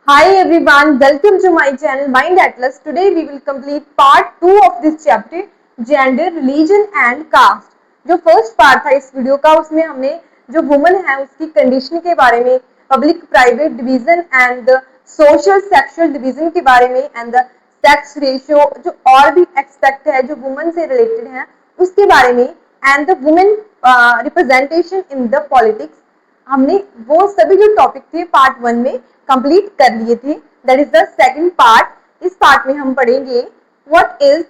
Hi everyone, welcome to my channel Mind Atlas. Today we will complete part 2 of this chapter Gender, Religion and Caste. जो first part था इस video का उसमें हमने जो woman है उसकी कंडीशन के बारे में, public private division and social sexual division के बारे में एंड द सेक्स रेशियो, जो और भी एक्सपेक्ट है जो वुमन से रिलेटेड है उसके बारे में and the women representation in the politics, हमने वो सभी जो टॉपिक थे पार्ट 1 में कंप्लीट कर लिए थे. That is the second part. इस पार्ट में हम पढ़ेंगे what is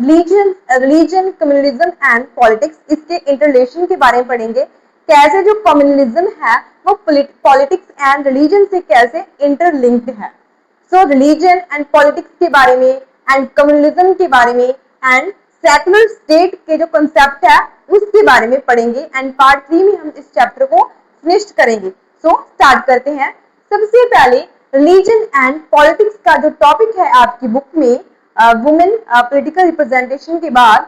religion, communalism and politics. इसके इंटरलेशन के बारे में पढ़ेंगे, कैसे जो कम्युनलिज्म है वो पॉलिटिक्स एंड रिलीजन से कैसे इंटरलिंक्ड है. सो रिलीजन एंड पॉलिटिक्स के बारे में एंड कम्युनलिज्म के बारे में एंड सेकुलर स्टेट के जो कंसेप्ट है उसके बारे में पढ़ेंगे एंड पार्ट 3 में हम इस चैप्टर को फिनिश करेंगे. सो स्टार्ट करते हैं. सबसे पहले रिलीजन एंड पॉलिटिक्स का जो टॉपिक है आपकी बुक में वुमेन पॉलिटिकल रिप्रेजेंटेशन के बाद,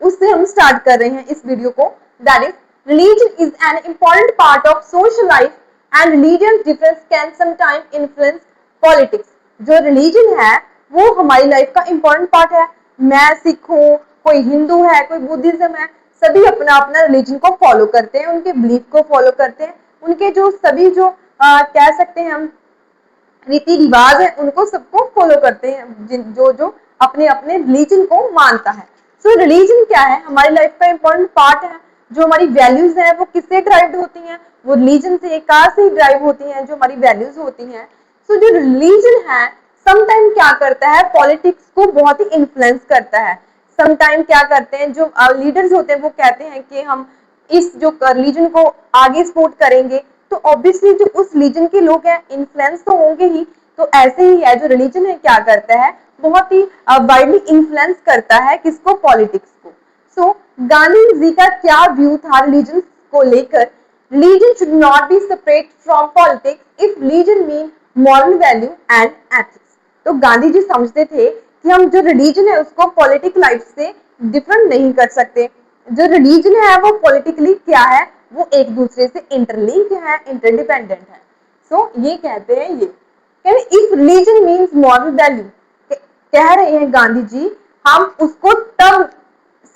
उससे हम स्टार्ट कर रहे हैं इस वीडियो को. That is religion is an important part of social life and religious difference can sometime influence politics. जो रिलीजन है वो हमारी लाइफ का इम्पोर्टेंट पार्ट है. मैं सिख हूँ, कोई हिंदू है, कोई बुद्धिज्म है, सभी अपना अपना रिलीजन को फॉलो करते हैं, उनके बिलीफ को फॉलो करते हैं, उनके जो सभी जो कह सकते हैं हम रीति रिवाज है उनको सबको फॉलो करते हैं जो जो अपने अपने रिलीजन को मानता है. सो रिलीजन क्या है, हमारी लाइफ का इम्पोर्टेंट पार्ट है. जो हमारी वैल्यूज हैं वो किससे ड्राइव होती हैं, वो रिलीजन से, कार से ड्राइव होती हैं जो हमारी वैल्यूज होती हैं. सो जो रिलीजन है समटाइम क्या करता है, पॉलिटिक्स को बहुत ही इन्फ्लुएंस करता है. समटाइम क्या करते हैं जो लीडर्स होते हैं वो कहते हैं कि हम इस जो रिलीजन को आगे सपोर्ट करेंगे, तो ऑब्वियसली जो उस रिलीजन के लोग हैं इन्फ्लुएंस तो होंगे ही. तो ऐसे ही है जो रिलीजन है क्या करता है, बहुत ही वाइडली इन्फ्लुएंस करता है किसको, पॉलिटिक्स को. सो गांधी जी का क्या व्यू था रिलीजन को लेकर, religion should not be separate from politics if religion mean moral value and ethics. तो गांधी जी समझते थे कि हम जो रिलीजन है उसको पॉलिटिकल लाइफ से डिफरेंट नहीं कर सकते. जो रिलीजन है वो पॉलिटिकली क्या है, वो एक दूसरे से इंटरलिंक है, इंटरडिपेंडेंट है. सो ये कहते हैं, ये if religion means moral value, कह रहे हैं गांधी जी, हम उसको तब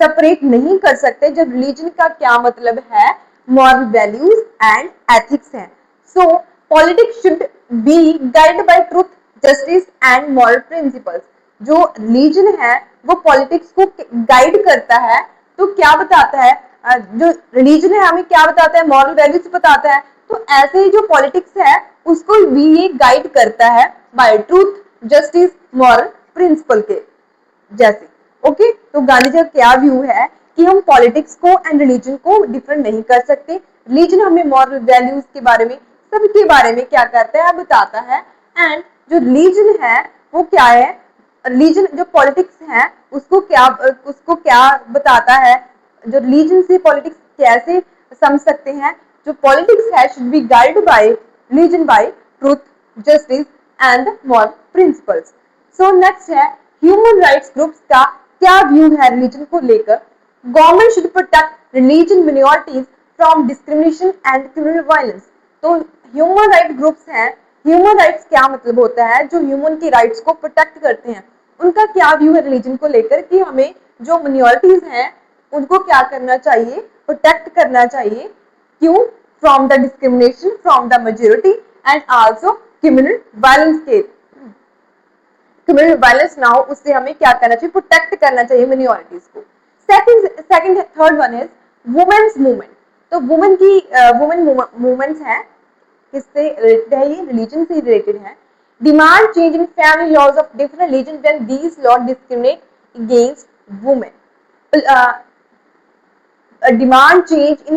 सेपरेट नहीं कर सकते जब रिलीजन का क्या मतलब है, मॉरल वैल्यूज एंड एथिक्स है. सो politics should be guided bye truth, justice and moral principles. जो रिलीजन है वो पॉलिटिक्स को गाइड करता है. तो क्या बताता है, जो रिलीजन है हमें क्या बताता है, मॉरल वैल्यूज बताता है. तो ऐसे ही जो पॉलिटिक्स है उसको भी ये गाइड करता है by truth, justice, moral principle के जैसे. ओके, तो गांधी जी का क्या व्यू है कि हम पॉलिटिक्स को एंड रिलीजन को डिफरेंट नहीं कर सकते. रिलीजन हमें मॉरल वैल्यूज के बारे में, सबके बारे में क्या करता है, बताता है. एंड जो रिलीजन है वो क्या है, रिलीजन जो पॉलिटिक्स है उसको क्या बताता है, जो रिलीजन से पॉलिटिक्स कैसे समझ सकते हैं. जो पॉलिटिक्स है should be guided by religion by truth, justice and moral principles. So next है ह्यूमन राइट्स ग्रुप्स का क्या व्यू है रिलीजन को लेकर. Government should protect religion minorities from discrimination and criminal violence. तो ह्यूमन राइट ग्रुप्स हैं, human rights क्या मतलब होता है, जो ह्यूमन की राइट्स को प्रोटेक्ट करते हैं, उनका क्या व्यू है रिलीजन को लेकर कि हमें जो मिनॉरिटीज हैं उनको क्या करना चाहिए, प्रोटेक्ट करना चाहिए. क्यों, from the discrimination from the majority and also criminal violence के, क्रिमिनल वायलेंस ना हो उससे हमें क्या करना चाहिए, प्रोटेक्ट करना चाहिए मिनॉरिटीज को. Second third one is women's movement. तो वुमेन मूवमेंट्स है, किससे रिलेटेड है, ये रिलीजन से रिलेटेड है. Demand change in family laws of different religion when these laws discriminate against women. Demand change in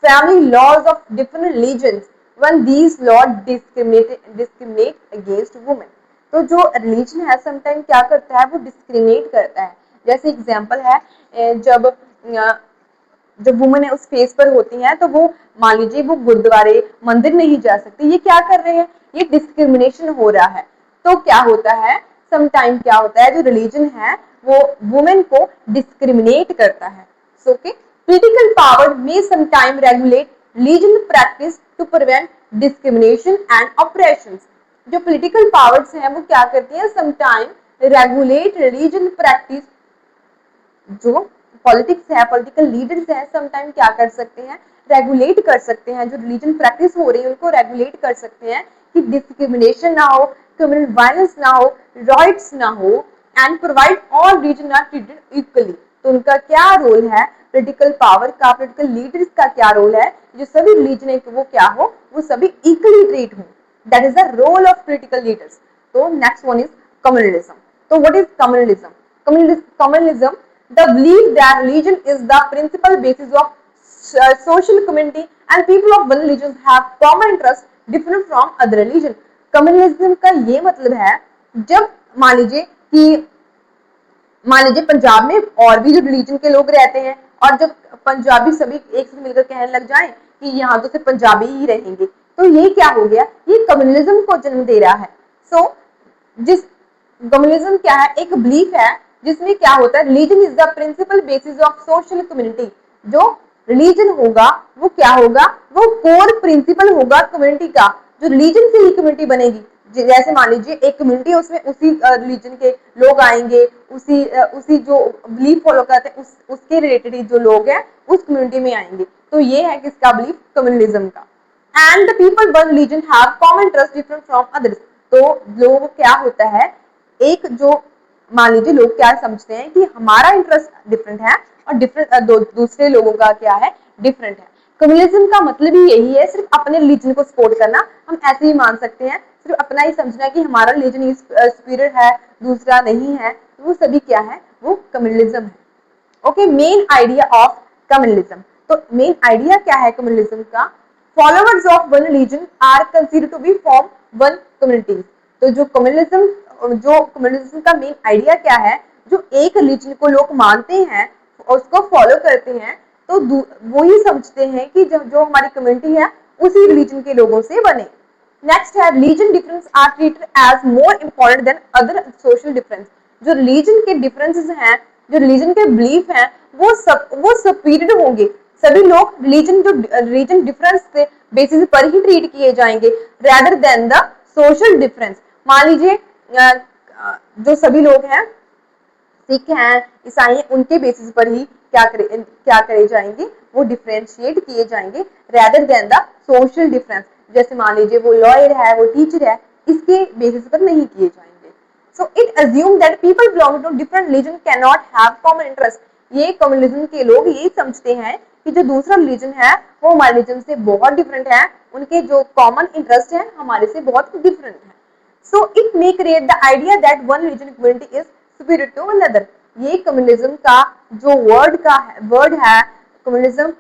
family laws of different religion when these laws discriminate against women. तो जो religion है sometime क्या करता है, वो discriminate करता है. जैसे एग्जांपल है, जब वुमेन है उस फेस पर होती हैं तो वो मान लीजिए वो गुरुद्वारे मंदिर नहीं जा सकती, ये क्या कर रहे हैं, ये डिस्क्रिमिनेशन हो रहा है. तो क्या होता है, समटाइम क्या होता है, जो रिलीजन है वो वुमेन को डिस्क्रिमिनेट करता है. So okay, political power may sometime regulate religion practice to prevent discrimination and oppressions. जो पॉलिटिकल पावर्स हैं वो क्या करती हैं, समटाइम रेगुलेट रिलीजन प्रैक्टिस। जो पॉलिटिक्स है, पॉलिटिकल लीडर्स है, समटाइम क्या कर सकते हैं, रेगुलेट कर सकते हैं, जो रिलीजन प्रैक्टिस हो रही है उनको रेगुलेट कर सकते हैं कि डिस्क्रिमिनेशन ना हो, कम्युनल वायलेंस ना हो, राइट्स ना हो, and provide all reason are treated equally. तो उनका क्या रोल है, पॉलिटिकल पावर का, पॉलिटिकल लीडर्स का क्या रोल है, जो सभी रिलीजन है वो क्या हो, वो सभी इक्वली ट्रीट हो। That is the role of political leaders. तो नेक्स्ट वन इज कम्युनलिज्म। तो what is communalism? Communalism, the belief that religion is the principal basis of social community and people of one religion have common interests different from other religion. Communalism का ये मतलब है, जब मान लीजिए पंजाब में और भी जो रिलीजन के लोग रहते हैं और जब पंजाबी सभी एक साथ मिलकर कहने लग जाएं कि यहाँ तो सिर्फ पंजाबी ही रहेंगे, तो ये क्या हो गया, ये कम्युनलिज्म को जन्म दे रहा है। जिस कम्युनलिज्म क्या है, एक बिलीफ है जिसमें क्या होता है, religion is the principle basis of social community. जो रिलीजन होगा वो क्या होगा, वो कोर प्रिंसिपल होगा कम्युनिटी का, जो रिलीजन से ही कम्युनिटी बनेगी। जैसे मान लीजिए एक कम्युनिटी, उसमें उसी रिलीजन के लोग आएंगे, उसी जो बिलीफ फॉलो करते हैं उसके रिलेटेड जो लोग हैं उस कम्युनिटी में आएंगे। तो ये है किसका बिलीफ, कम्युनलिज्म का। And the people one religion have common trust different from others. तो लोग क्या होता है, एक जो मान लीजिए लोग क्या समझते हैं कि हमारा इंटरेस्ट डिफरेंट है और दूसरे लोगों का क्या है, डिफरेंट है। कम्युनलिज्म का मतलब ही यही है, सिर्फ अपने रिलीजन को सपोर्ट करना। हम ऐसे ही मान सकते हैं, सिर्फ अपना ही समझना कि हमारा रिलीजन ही सुपीरियर है, दूसरा नहीं है, तो वो सभी क्या है, वो कम्युनलिज्म है। Okay, main idea of communalism. तो मेन आइडिया क्या है कम्युनलिज्म का, followers of one religion are consider to be form one community. तो जो कम्युनलिज्म का मेन आइडिया क्या है, जो एक रिलीजन को लोग मानते हैं उसको फॉलो करते हैं, तो वो ही समझते हैं कि जो हमारी कम्युनिटी है उसी रिलीजन के लोगों से बने। नेक्स्ट है, religion difference are treated as more important than other social difference. जो रिलीजन के डिफरेंसेस हैं, जो रिलीजन के बिलीफ हैं, वो सुपीरियर होंगे। सभी लोग रिलीजन डिफरेंस से बेसिस पर ही ट्रीट किए जाएंगे rather than the social difference. मान लीजिए जो सभी लोग हैं, सिख हैं, ईसाई हैं, उनके बेसिस पर ही क्या करे जाएंगे, वो डिफरेंशिएट किए जाएंगे rather than the social difference. जैसे मान लीजिए वो लॉयर है, वो टीचर है, इसके बेसिस पर नहीं किए जाएंगे। So it assumed that people belonging to different religion cannot have common interest. ये कम्युनलिज्म के लोग यही समझते हैं कि जो दूसरा रिलीजन है वो हमारे रिलीजन से बहुत डिफरेंट है, उनके जो कॉमन इंटरेस्ट है हमारे से बहुत डिफरेंट है। So it may create the idea that one religion community is superior to another. ये कम्युनलिज्म का जो वर्ड है कम्युनलिज्म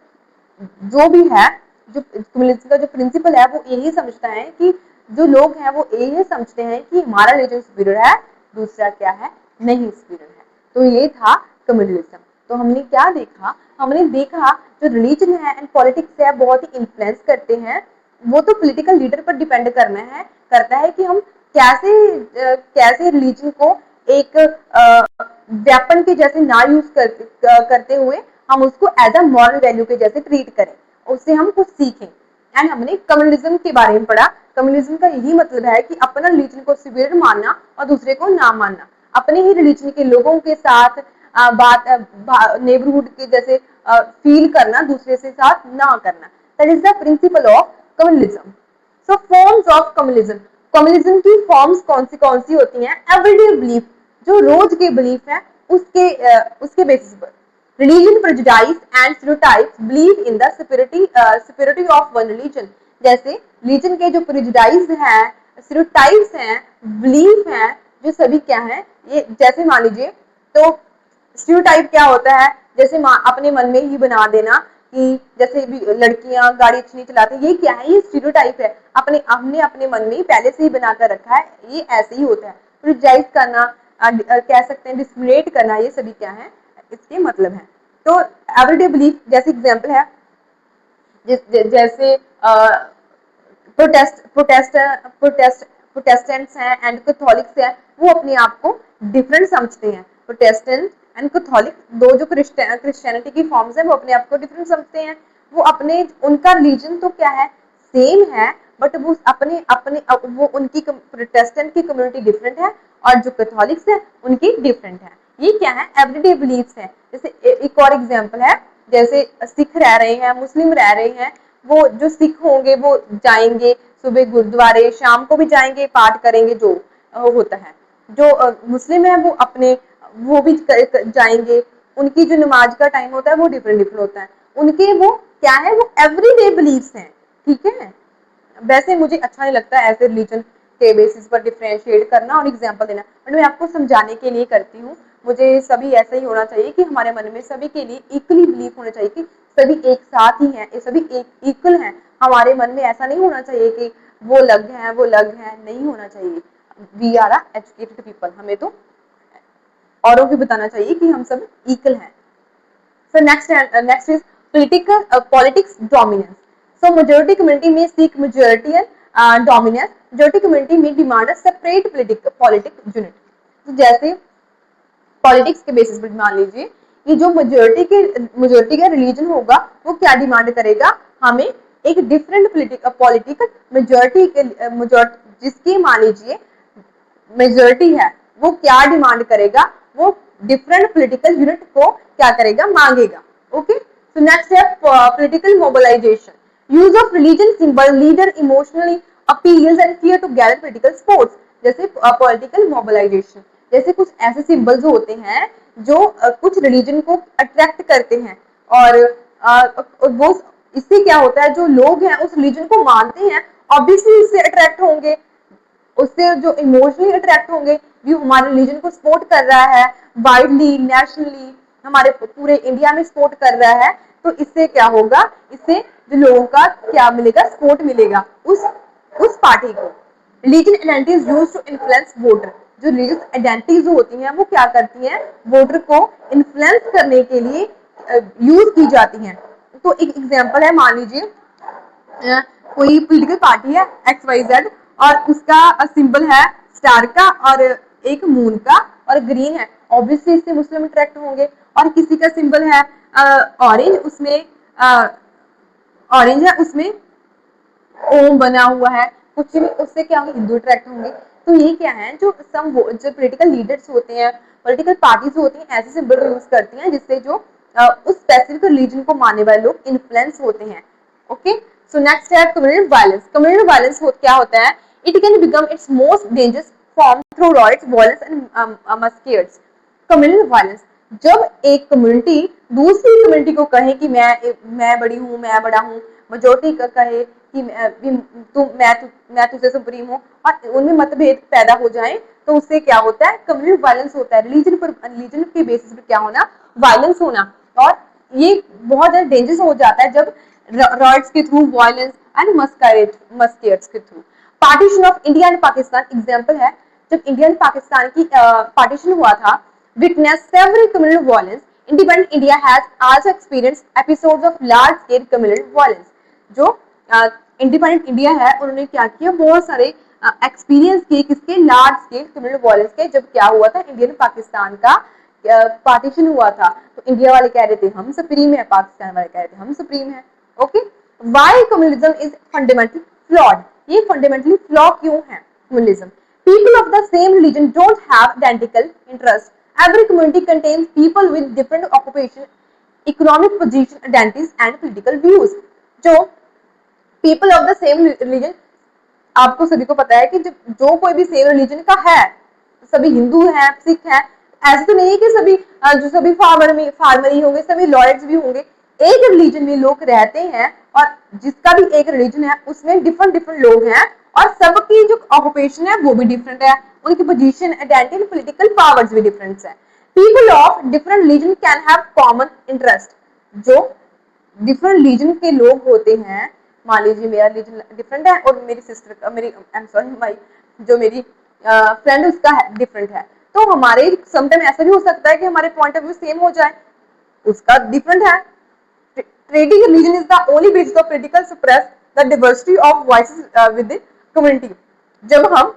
जो भी है, जो कम्युनिज्म का जो प्रिंसिपल है वो यही समझता है कि जो लोग हैं वो यही समझते हैं कि हमारा रिलीजन सुपीरियर है, दूसरा क्या है, नहीं सुपीरियर है। तो ये था कम्युनलिज्म। तो हमने क्या देखा, हमने देखा जो रिलीजन है एंड पॉलिटिक्स है बहुत ही इन्फ्लुएंस करते हैं। वो तो पॉलिटिकल लीडर पर डिपेंड करता है कि हम कैसे रिलीजन को एक वेपन के जैसे ना यूज करते हुए हम उसको एज अ मॉरल वैल्यू के जैसे ट्रीट करें, उससे हम कुछ सीखें। एंड हमने कम्युनलिज्म के बारे में पढ़ा। कम्युनलिज्म का यही मतलब है कि अपना रिलीजन को सुपीरियर मानना और दूसरे को ना मानना, अपने ही रिलीजन के लोगों के साथ नेबरहुड के जैसे फील करना, दूसरे से साथ ना करना। That is the principle of communalism. So forms of communalism, communalism की फॉर्म्स कौन सी होती हैं, एवरीडे बिलीफ, जो रोज के बिलीफ है उसके बेसिस पर। Religion prejudice and stereotypes believe in the superiority of one religion. जैसे रिलीजन के जो प्रेजुडाइज हैं, स्टेरियोटाइप्स हैं, बिलीफ हैं, जो सभी क्या है, ये जैसे मान लीजिए तो स्टीरियोटाइप क्या होता है, जैसे अपने मन में ही बना देना कि जैसे भी लड़कियां गाड़ी अच्छी नहीं चलाती, ये क्या है, ये स्टीरियोटाइप है। हमने अपने मन में ही पहले से ही बनाकर रखा है, ये ऐसे ही होता है। प्रेजुडाइज करना, कह सकते हैं डिस्क्रिमिनेट करना, ये सभी क्या है, इसके मतलब है। तो एवरीडे बिलीफ जैसे एग्जांपल है, जैसे प्रोटेस्टेंट्स हैं एंड कैथोलिक्स हैं, वो अपने आप को डिफरेंट समझते हैं। प्रोटेस्टेंट एंड कैथोलिक, दो जो क्रिश्चियनिटी की फॉर्म्स हैं, वो अपने आप को डिफरेंट समझते हैं। वो उनका रिलीजन तो क्या है, सेम है, बट वो अपने अपने वो उनकी प्रोटेस्टेंट की कम्युनिटी डिफरेंट है और जो कैथोलिक्स है उनकी डिफरेंट है। ये क्या है, एवरीडे बिलीफ्स है। जैसे एक और एग्जांपल है, जैसे सिख रह रहे हैं, मुस्लिम रह रहे हैं, वो जो सिख होंगे वो जाएंगे सुबह गुरुद्वारे, शाम को भी जाएंगे, पाठ करेंगे, जो होता है। जो मुस्लिम है वो अपने वो भी जाएंगे, उनकी जो नमाज का टाइम होता है वो डिफरेंट डिफरेंट होता है। उनके वो क्या है, वो एवरीडे बिलीफ्स हैं, ठीक है। वैसे मुझे अच्छा नहीं लगता ऐसे रिलीजन के बेसिस पर डिफरेंशिएट करना और एग्जांपल देना, बट मैं आपको समझाने के लिए करती हूँ। मुझे सभी ऐसा ही होना चाहिए कि हमारे मन में सभी के लिए इक्वली बिलीफ होना चाहिए कि सभी एक साथ ही हैं, सभी एक इक्वल हैं। हमारे मन में ऐसा नहीं होना चाहिए कि वो अलग है वो अलग है, नहीं होना चाहिए। We are a educated people, हमें तो औरों को बताना चाहिए कि हम सब इक्वल हैं। So next is politics dominance. So majority community may seek majority dominance. Majority community may demand a separate political unit. तो जैसे पॉलिटिक्स के बेसिस पर मान लीजिए कि जो मेजोरिटी का रिलीजन होगा वो क्या डिमांड करेगा, हमें एक डिफरेंट पॉलिटिकल मेजोरिटी जिसकी मान लीजिए मेजोरिटी है वो क्या डिमांड करेगा, वो डिफरेंट पॉलिटिकल यूनिट को क्या करेगा, मांगेगा। ओके, सो नेक्स्ट है political mobilisation, use of religion symbol leader emotionally appeals and fear to gather political supports. जैसे पॉलिटिकल मोबिलाइजेशन, जैसे कुछ ऐसे सिंबल्स होते हैं जो कुछ रिलीजन को अट्रैक्ट करते हैं और वो इससे क्या होता है, जो लोग हैं उस रिलीजन को मानते हैं, ऑब्वियसली इससे अट्रैक्ट होंगे, उससे जो इमोशनली अट्रैक्ट होंगे, जो हमारे रिलीजन को सपोर्ट कर रहा है वाइडली नेशनली, हमारे पूरे इंडिया में सपोर्ट कर रहा है, तो इससे क्या होगा, इससे जो लोगों का क्या मिलेगा, सपोर्ट मिलेगा उस पार्टी को। Religion identities used to influence voter, जो रिलीजियस आइडेंटिटीज होती हैं वो क्या करती हैं, वोटर को इन्फ्लुएंस करने के लिए यूज की जाती हैं। तो एक एग्जांपल है, मान लीजिए कोई पॉलिटिकल पार्टी है XYZ और उसका सिंबल है स्टार का और एक मून का और ग्रीन है, ऑब्वियसली इससे मुस्लिम अट्रैक्ट होंगे। और किसी का सिंबल है ऑरेंज, उसमें ऑरेंज है, उसमें ओम बना हुआ है, कुछ भी, उससे क्या होंगे, हिंदू अट्रैक्ट होंगे। तो ये क्या है, जो पॉलिटिकल लीडर्स होते हैं, पॉलिटिकल पार्टीज होती हैं, ऐसे सिंबल यूज करती हैं जिससे जो उस स्पेसिफिक रिलीजन को मानने वाले लोग इन्फ्लुएंस होते हैं। ओके, सो नेक्स्ट है कम्युनल वायलेंस। कम्युनल वायलेंस क्या होता है, it can become its most dangerous form through riots violence and muskets. Communal violence, जब एक कम्युनिटी दूसरी कम्युनिटी को कहे कि मैं बड़ी हूँ, मैं बड़ा हूँ, मेजोरिटी का कहे कि मैं तुझसे सुप्रीम हूँ और उनमें मतभेद पैदा हो जाए, तो उससे क्या होता है, कम्युनल वायलेंस होता है। रिलीजन के बेसिस पर क्या होना, वायलेंस होना, और ये बहुत ज्यादा डेंजरस हो जाता है जब रॉयट्स के थ्रू, वायलेंस एंड मस्केट्स के through. Partition of India and Pakistan example है, जब इंडिया एंड पाकिस्तान की पार्टीशन हुआ था, witnessed several communal violence. Independent India has also experienced episodes of large-scale communal violence. जो इंडिपेंडेंट इंडिया है उन्होंने क्या किया, बहुत सारे एक्सपीरियंस किए, किसके, लार्ज स्केल कम्युनल वायलेंस के। जब क्या हुआ था, इंडियन पाकिस्तान का पार्टीशन हुआ था, तो इंडिया वाले कह रहे थे हम सुप्रीम है, पाकिस्तान वाले कह रहे थे हम सुप्रीम है। Okay, why communalism is fundamentally flawed, ये फंडामेंटली फ्लॉ क्यों है communalism? People of the same religion don't have identical interest. Every community contains people with different occupation, economic position, identities and political views. जो people of the same religion, आपको सभी को पता है कि जो कोई भी सेम रिलीजन का है, सभी हिंदू हैं, सिख हैं, ऐसे तो नहीं है कि सभी फार्मर ही होंगे, सभी लॉयर्स भी होंगे। एक रिलीजन में लोग रहते हैं और जिसका भी एक रिलीजन है उसमें डिफरेंट लोग हैं और सबकी जो ऑक्यूपेशन है वो भी डिफरेंट है, उनकी पोजीशन, आइडेंटिटी, पॉलिटिकल पावर्स भी डिफरेंट है। People of different religion can have common interest. जो डिफरेंट रिलीजन के लोग होते हैं, मान लीजिए मेरा रिलीजन डिफरेंट है और मेरी सिस्टर का, मेरी फ्रेंड उसका डिफरेंट है, तो हमारे समटाइम ऐसा भी हो सकता है कि हमारे पॉइंट ऑफ व्यू सेम हो जाए, उसका डिफरेंट है। Treating religion is the only basis of political suppress the diversity of voices within community. जब हम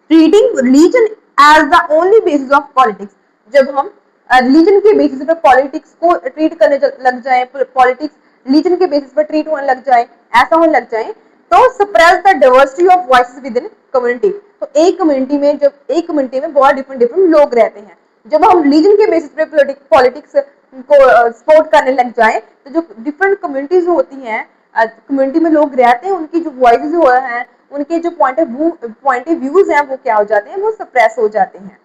treating religion as the only basis of politics, जब हम रिलीजन के बेसिस पर पॉलिटिक्स को ट्रीट करने लग जाए, पॉलिटिक्स रिलीजन के बेसिस पर ट्रीट होने लग जाए, ऐसा होने लग जाए, तो suppress the diversity of voices with in community. तो एक कम्युनिटी में बहुत डिफरेंट लोग रहते हैं, जब हम रिलीजन के बेसिस पे पॉलिटिक्स को सपोर्ट करने लग जाए तो जो डिफरेंट कम्युनिटीज होती हैं, कम्युनिटी में लोग रहते हैं, उनकी जो वॉइसेस हो हैं, उनके जो पॉइंट ऑफ व्यूज हैं वो क्या हो जाते हैं, वो सप्रेस हो जाते हैं।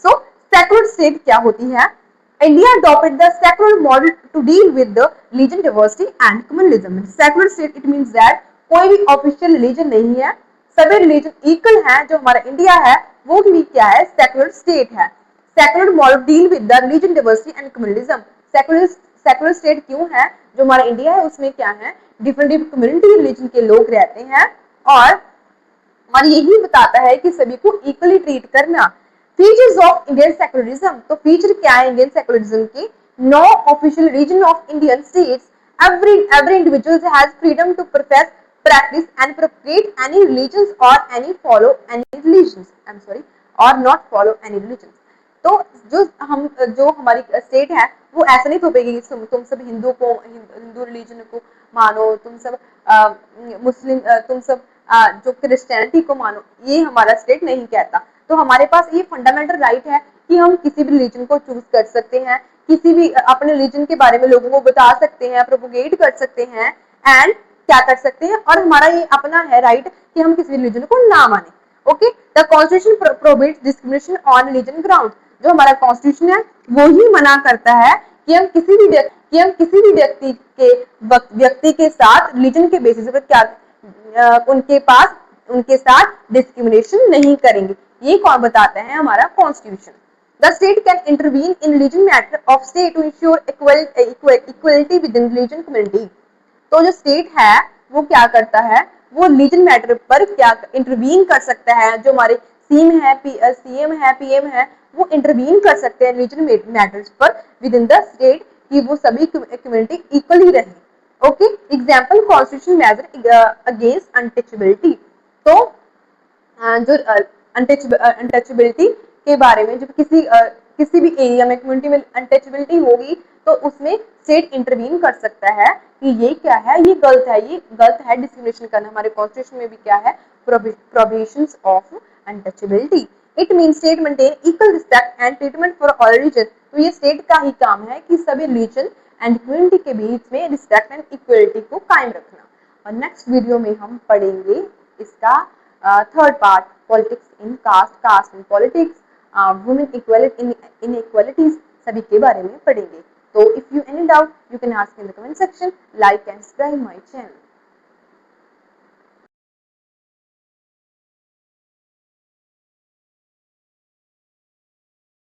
सो सेक्युलर स्टेट क्या होती है? India adopted the secular model to deal with the religion diversity and communalism. Secular state it means that कोई भी ऑफिशियल रिलीजन नहीं है, सभी रिलीजन इक्वल हैं। जो हमारा इंडिया है वो भी क्या है? सेक्युलर स्टेट है। Secular model deal with the religion diversity and communalism. Secular state क्यों है? जो हमारा इंडिया है उसमें क्या है? डिफरेंट कम्युनिटी रिलीजन के लोग रहते हैं और यही बताता है कि सभी को इक्वली ट्रीट करना। Features of Indian secularism. तो फीचर क्या है इंडियन सेक्युलरिज्म के? No official reason of Indian states, every individual has freedom to profess, practice and propagate any religions or any follow any religions, I'm sorry, or not follow any religions। तो जो हमारी state है वो ऐसा नहीं थोपेगी कि तुम सब हिंदू रिलीजन को मानो, तुम सब मुस्लिम, तुम सब जो क्रिश्चियनिटी को मानो, ये हमारा स्टेट नहीं कहता। तो हमारे पास ये फंडामेंटल राइट है कि हम किसी भी रिलीजन को चूज कर सकते हैं, किसी भी अपने रिलीजन के बारे में लोगों को बता सकते हैं, प्रोपोगेट कर सकते हैं एंड क्या कर सकते हैं, और हमारा ये अपना है राइट कि हम किसी रिलीजन को ना माने। Okay, the constitution prohibits discrimination on religion ground. जो हमारा कॉन्स्टिट्यूशन है वो ही मना करता है कि हम किसी भी व्यक्ति के साथ रिलीजन के बेसिस पर क्या उनके साथ डिस्क्रिमिनेशन नहीं करेंगे। ये कौन बताता है? हमारा constitution. The state can intervene in religion matter of state to ensure equality within religion community। तो जो स्टेट है वो क्या करता है? वो रिलीजन मैटर पर क्या इंटरवीन कर सकता है। जो हमारे सीएम है, पीएम है, वो इंटरवीन कर सकते हैं रिलीजन मैटर्स पर विद इन द स्टेट कि वो सभी कम्युनिटी इक्वली रहे। Okay, example constitution measure against untouchability. तो जो अनटचेबिलिटी के बारे में, जब किसी भी एरिया में कम्युनिटी में अनटचेबिलिटी होगी तो उसमें स्टेट इंटरवीन कर सकता है कि ये क्या है, ये गलत है डिस्क्रिमिनेशन करना। हमारे कॉन्स्टिट्यूशन में भी क्या है? Provisions of untouchability. It means state maintain equal respect and treatment for all religion. तो ये स्टेट का ही काम है कि सभी रिलीजन एंड कम्युनिटी के बीच में रिस्पेक्ट एंड इक्वलिटी को कायम रखना। और नेक्स्ट वीडियो में हम पढ़ेंगे इसका third part, politics in caste in politics, women inequalities सभी के बारे में पढ़ेंगे। तो if you any doubt you can ask in the comment section, like and subscribe my channel.